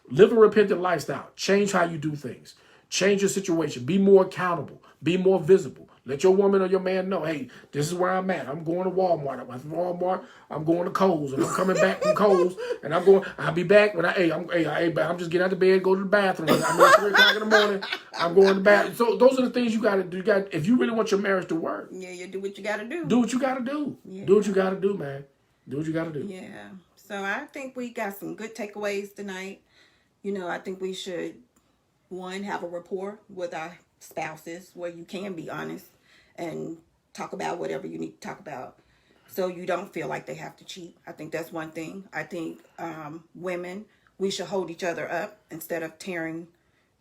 live a repentant lifestyle. Change how you do things. Change your situation. Be more accountable. Be more visible. Let your woman or your man know, hey, this is where I'm at. I'm going to Walmart. I'm at Walmart. I'm going to Kohl's, and I'm coming back from Kohl's, and I'll be back when I'm just getting out of bed, go to the bathroom. I'm at 3 o'clock in the morning. I'm going to the bathroom. So those are the things you got to do. If you really want your marriage to work. Yeah, you do what you got to do. Do what you got to do. Yeah. Do what you got to do, man. Do what you got to do. Yeah. So I think we got some good takeaways tonight. I think we should, one, have a rapport with our spouses where you can be honest and talk about whatever you need to talk about so you don't feel like they have to cheat. I think that's one thing. I think women, we should hold each other up instead of tearing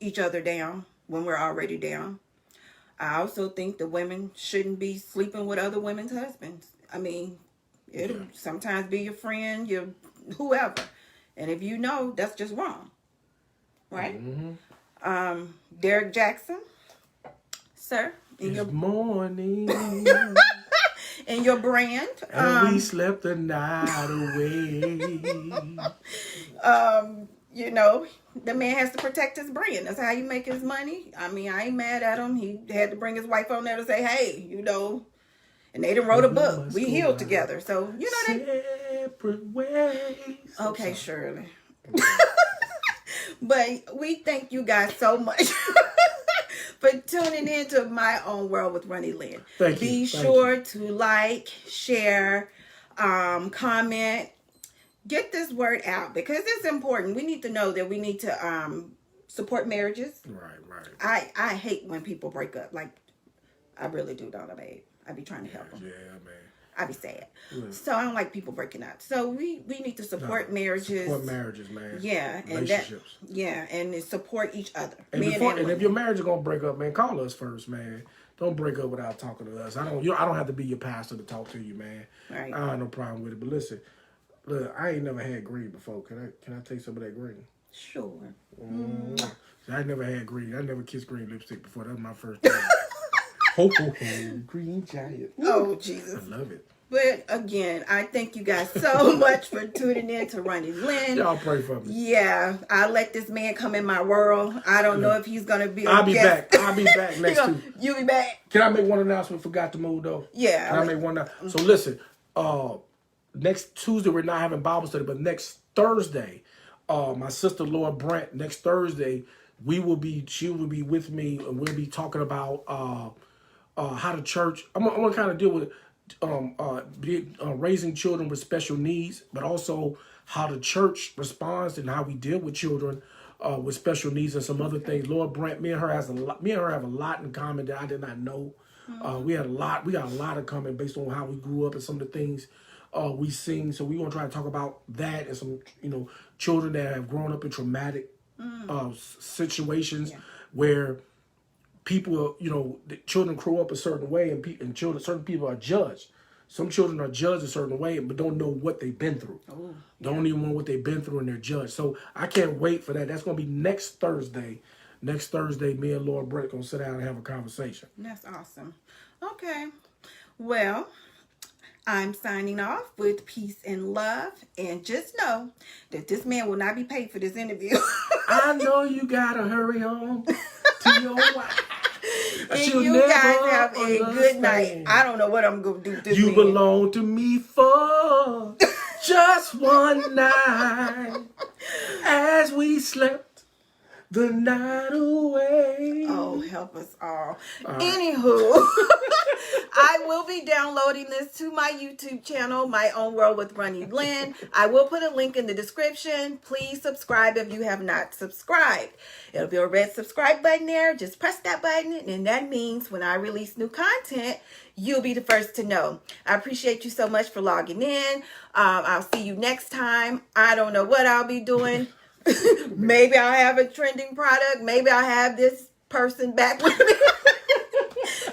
each other down when we're already down. I also think the women shouldn't be sleeping with other women's husbands. I mean, it'll sometimes be your friend, your whoever. And if you know, that's just wrong. Right? Mm-hmm. Derrick Jaxn, sir. Good morning. In your brand. And we slept the night away. The man has to protect his brand. That's how you make his money. I mean, I ain't mad at him. He had to bring his wife on there to say, hey, and they done wrote a book. We healed together. So, separate ways. Okay, Shirley. But we thank you guys so much for tuning in to My Own World with Ronnie Lynn. Thank you. Be sure to like, share, comment. Get this word out because it's important. We need to know that we need to support marriages. Right. I hate when people break up. Like, I really do, don't I, babe? I be trying to help them. Yeah, man. I be sad. Yeah. So I don't like people breaking up. So we need to support marriages. Support marriages, man. Yeah. Relationships. And support each other. And if your marriage is gonna break up, man, call us first, man. Don't break up without talking to us. I don't have to be your pastor to talk to you, man. Right. I have no problem with it. But listen, look, I ain't never had green before. Can I take some of that green? Sure. I never had green. I never kissed green lipstick before. That was my first time. Ho, ho, ho, green giant. Oh, Jesus. I love it. But again, I thank you guys so much for tuning in to Ronnie Lynn. Y'all pray for me. Yeah, I let this man come in my world. I don't know if he's gonna be. I'll be back next Tuesday. You'll be back. Can I make one announcement? Forgot to move though. Yeah. Can I make one? So listen, next Tuesday we're not having Bible study, but next Thursday, my sister Laura Brent. Next Thursday, she will be with me, and we'll be talking about how the church. I'm gonna kind of deal with raising children with special needs, but also how the church responds and how we deal with children with special needs and some other things. Laura Brent, me and her have a lot in common that I did not know. We got a lot in common based on how we grew up and some of the things we sing. So we're gonna try to talk about that and some children that have grown up in traumatic situations where people, the children grow up a certain way, and certain people are judged. Some children are judged a certain way, but don't know what they've been through. Don't even know what they've been through, and they're judged. So I can't wait for that. That's going to be next Thursday. Next Thursday, me and Laura Brett going to sit down and have a conversation. That's awesome. Okay. Well, I'm signing off with peace and love. And just know that this man will not be paid for this interview. I know you got to hurry home to your wife. And you guys have a good night. I don't know what I'm going to do this You belong to me for just one night as we slept the night away. Oh, help us all. Anywho, I will be downloading this to my YouTube channel, My Own World with Ronnie Lynn. I will put a link in the description. Please subscribe if you have not subscribed. It'll be a red subscribe button there. Just press that button, and that means when I release new content, you'll be the first to know. I appreciate you so much for logging in. I'll see you next time. I don't know what I'll be doing. Maybe I'll have a trending product. Maybe I'll have this person back with me.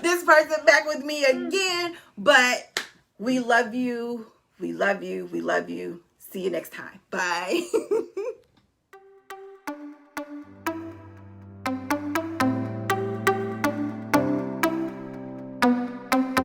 This person back with me again. But we love you. We love you. We love you. See you next time. Bye.